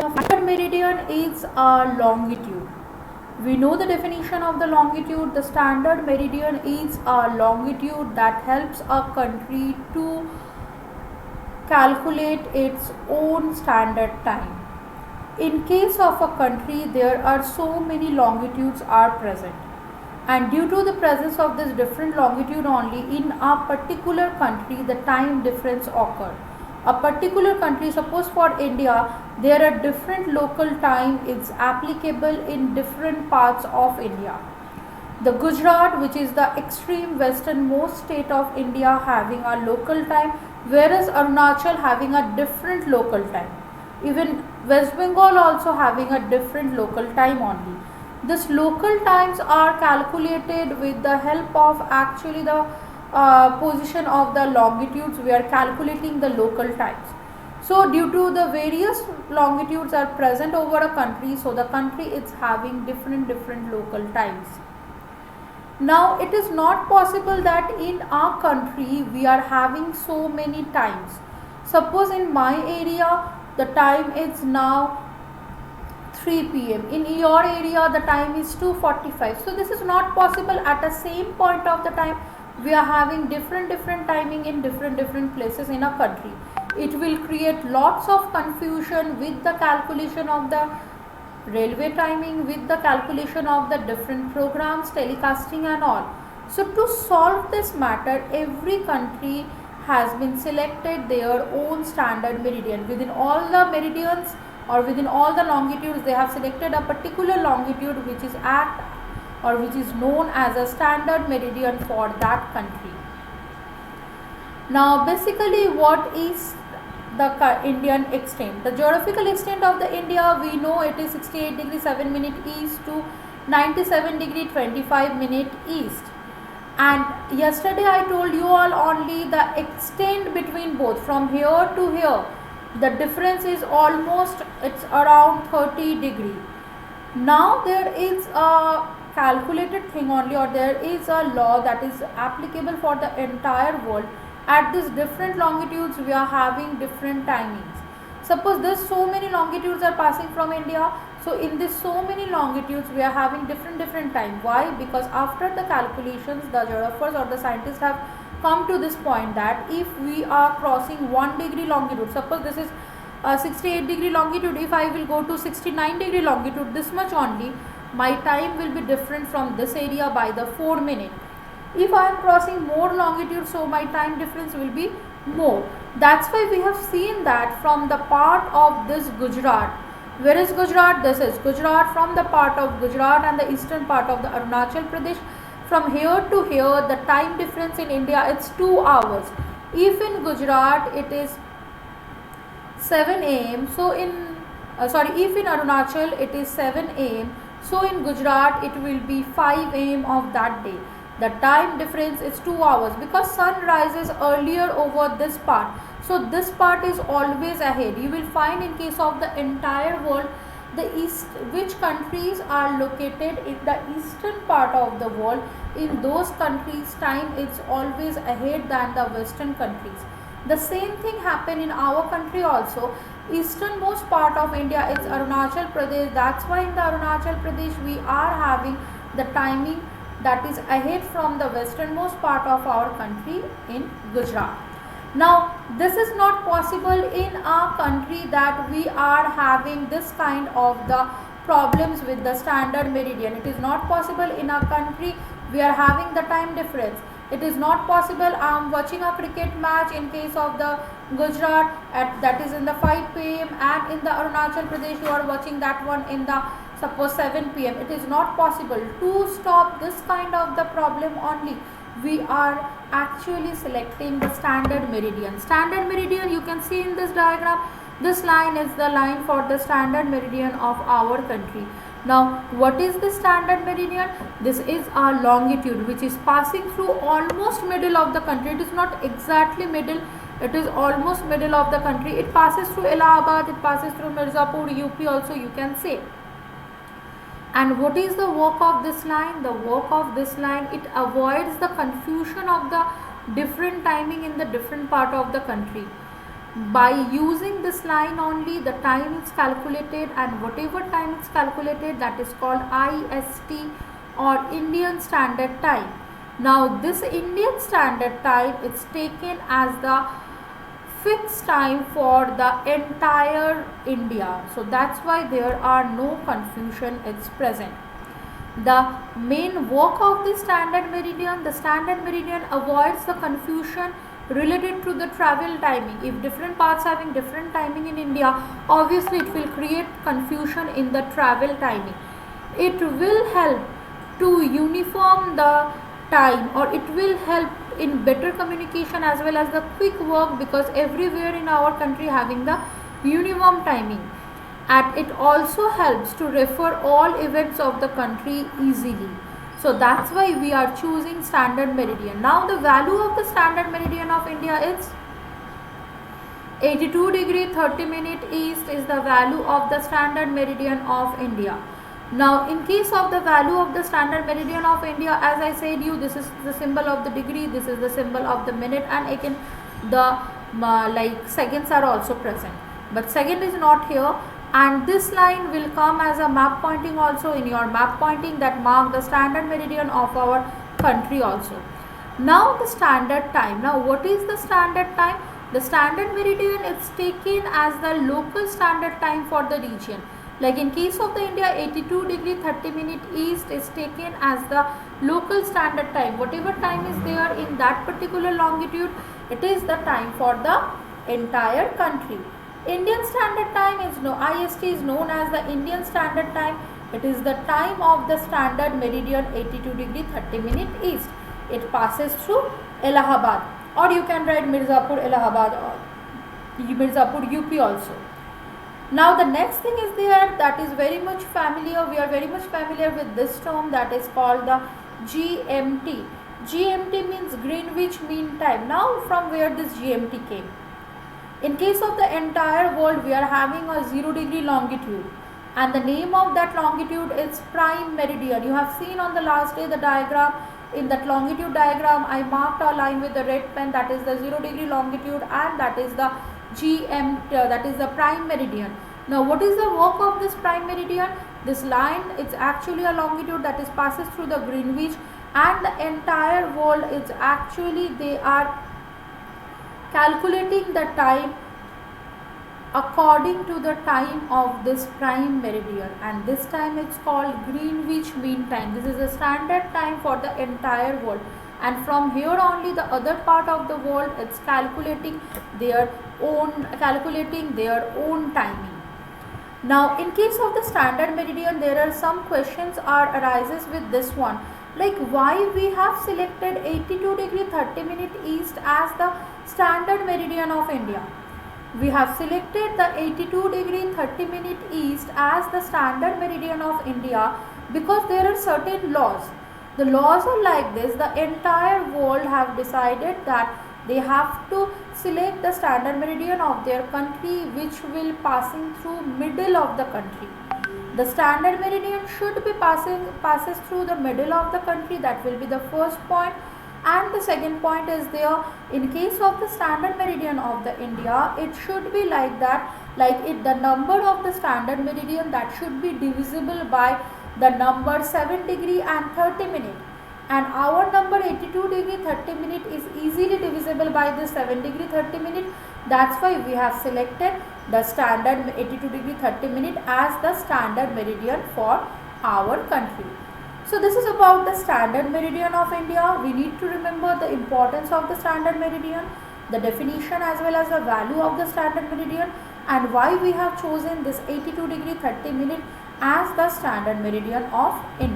Standard meridian is a longitude. We know the definition of the longitude. The standard meridian is a longitude that helps a country to calculate its own standard time. In case of a country, there are so many longitudes are present, and due to the presence of this different longitude only in a particular country, the time difference occur. A particular country, suppose for India, there are different local time is applicable in different parts of India. The Gujarat, which is the extreme westernmost state of India, having a local time, whereas Arunachal having a different local time. Even West Bengal also having a different local time only. This local times are calculated with the help of actually the position of the longitudes. We are calculating the local times. So due to the various longitudes are present over a country, so the country is having different local times. Now it is not possible that in our country we are having so many times. Suppose in my area the time is now 3 p.m. In your area the time is 2:45. So this is not possible. At the same point of the time we are having different timing in different places in a country. It will create lots of confusion with the calculation of the railway timing, with the calculation of the different programs, telecasting and all. So to solve this matter, every country has been selected their own standard meridian. Within all the meridians or within all the longitudes, they have selected a particular longitude which is act or which is known as a standard meridian for that country. Now basically what is the Indian extent? The geographical extent of the India, we know it is 68 degree 7 minute east to 97 degree 25 minute east. And yesterday I told you all only the extent between both from here to here. The difference is almost, it's around 30 degree. Now there is a calculated thing only, or there is a law that is applicable for the entire world. At these different longitudes we are having different timings. Suppose this so many longitudes are passing from India, so in this so many longitudes we are having different time. Why? Because after the calculations the geographers or the scientists have come to this point that if we are crossing 1 degree longitude, suppose this is 68 degree longitude, if I will go to 69 degree longitude, this much only, my time will be different from this area by the 4 minutes. If I am crossing more longitude, so my time difference will be more. That's why we have seen that from the part of this Gujarat. Where is Gujarat? This is Gujarat. From the part of Gujarat and the eastern part of the Arunachal Pradesh, from here to here the time difference in India it's 2 hours. If in Gujarat it is 7 am, so in if in Arunachal it is 7 am, so in Gujarat it will be 5 am of that day. The time difference is 2 hours because sun rises earlier over this part. So this part is always ahead. You will find in case of the entire world, the east, which countries are located in the eastern part of the world, in those countries time is always ahead than the western countries. The same thing happen in our country also. Easternmost part of India is Arunachal Pradesh. That's why in the Arunachal Pradesh we are having the timing that is ahead from the westernmost part of our country in Gujarat. Now this is not possible in our country that we are having this kind of the problems with the standard meridian. It is not possible in our country. We are having the time difference. It is not possible. I am watching a cricket match in case of the Gujarat at that is in the 5 p.m. and in the Arunachal Pradesh you are watching that one in the suppose 7 p.m. It is not possible. To stop this kind of the problem only, we are actually selecting the standard meridian. Standard meridian you can see in this diagram. This line is the line for the standard meridian of our country. Now what is the standard meridian? This is our longitude which is passing through almost middle of the country. It is not exactly middle, it is almost middle of the country. It passes through Allahabad, it passes through Mirzapur, UP also you can say. And what is the work of this line? The work of this line, it avoids the confusion of the different timing in the different part of the country. By using this line only, the time is calculated, and whatever time is calculated, that is called IST or Indian Standard Time. Now this Indian Standard Time is taken as the fixed time for the entire India. So that's why there are no confusion is present. The main work of the standard meridian avoids the confusion related to the travel timing. If different parts having different timing in India, obviously it will create confusion in the travel timing. It will help to uniform the time, or it will help in better communication as well as the quick work, because everywhere in our country having the uniform timing. And it also helps to refer all events of the country easily. So that's why we are choosing standard meridian. Now the value of the standard meridian of India is 82 degree 30 minute east is the value of the standard meridian of India. Now in case of the value of the standard meridian of India, as I said you, this is the symbol of the degree, this is the symbol of the minute, and again the like seconds are also present, but second is not here. And this line will come as a map pointing also in your map pointing that mark the standard meridian of our country also. Now the standard time. Now what is the standard time? The standard meridian is taken as the local standard time for the region. Like in case of the India, 82 degree 30 minute east is taken as the local standard time. Whatever time is there in that particular longitude, it is the time for the entire country. Indian Standard Time is IST is known as the Indian Standard Time. It is the time of the standard meridian 82 degree 30 minute east. It passes through Allahabad, or you can write Mirzapur Allahabad or Mirzapur UP also. Now the next thing is there that is very much familiar. We are very much familiar with this term that is called the GMT. GMT means Greenwich Mean Time. Now from where this GMT came? In case of the entire world, we are having a 0 degree longitude, and the name of that longitude is prime meridian. You have seen on the last day the diagram. In that longitude diagram, I marked a line with the red pen, that is the 0 degree longitude, and that is the GMT, that is the prime meridian. Now what is the work of this prime meridian? This line, it's actually a longitude that is passes through the Greenwich, and the entire world is actually, they are calculating the time according to the time of this prime meridian, and this time it's called Greenwich Mean Time. This is the standard time for the entire world, and from here only the other part of the world it's calculating their own timing. Now in case of the standard meridian, there are some questions arises with this one, like why we have selected 82 degree 30 minute east as the standard meridian of India. We have selected the 82 degree 30 minute east as the standard meridian of India because there are certain laws. The laws are like this: the entire world have decided that they have to select the standard meridian of their country which will passing through middle of the country. The standard meridian should be passes through the middle of the country. That will be the first point. And the second point is there, in case of the standard meridian of the India, it should be like that, the number of the standard meridian that should be divisible by the number 7 degree and 30 minute, and our number 82 degree 30 minute is easily divisible by the 7 degree 30 minute. That's why we have selected the standard 82 degree 30 minute as the standard meridian for our country. So this is about the standard meridian of India. We need to remember the importance of the standard meridian, the definition as well as the value of the standard meridian, and why we have chosen this 82 degree 30 minute as the standard meridian of India.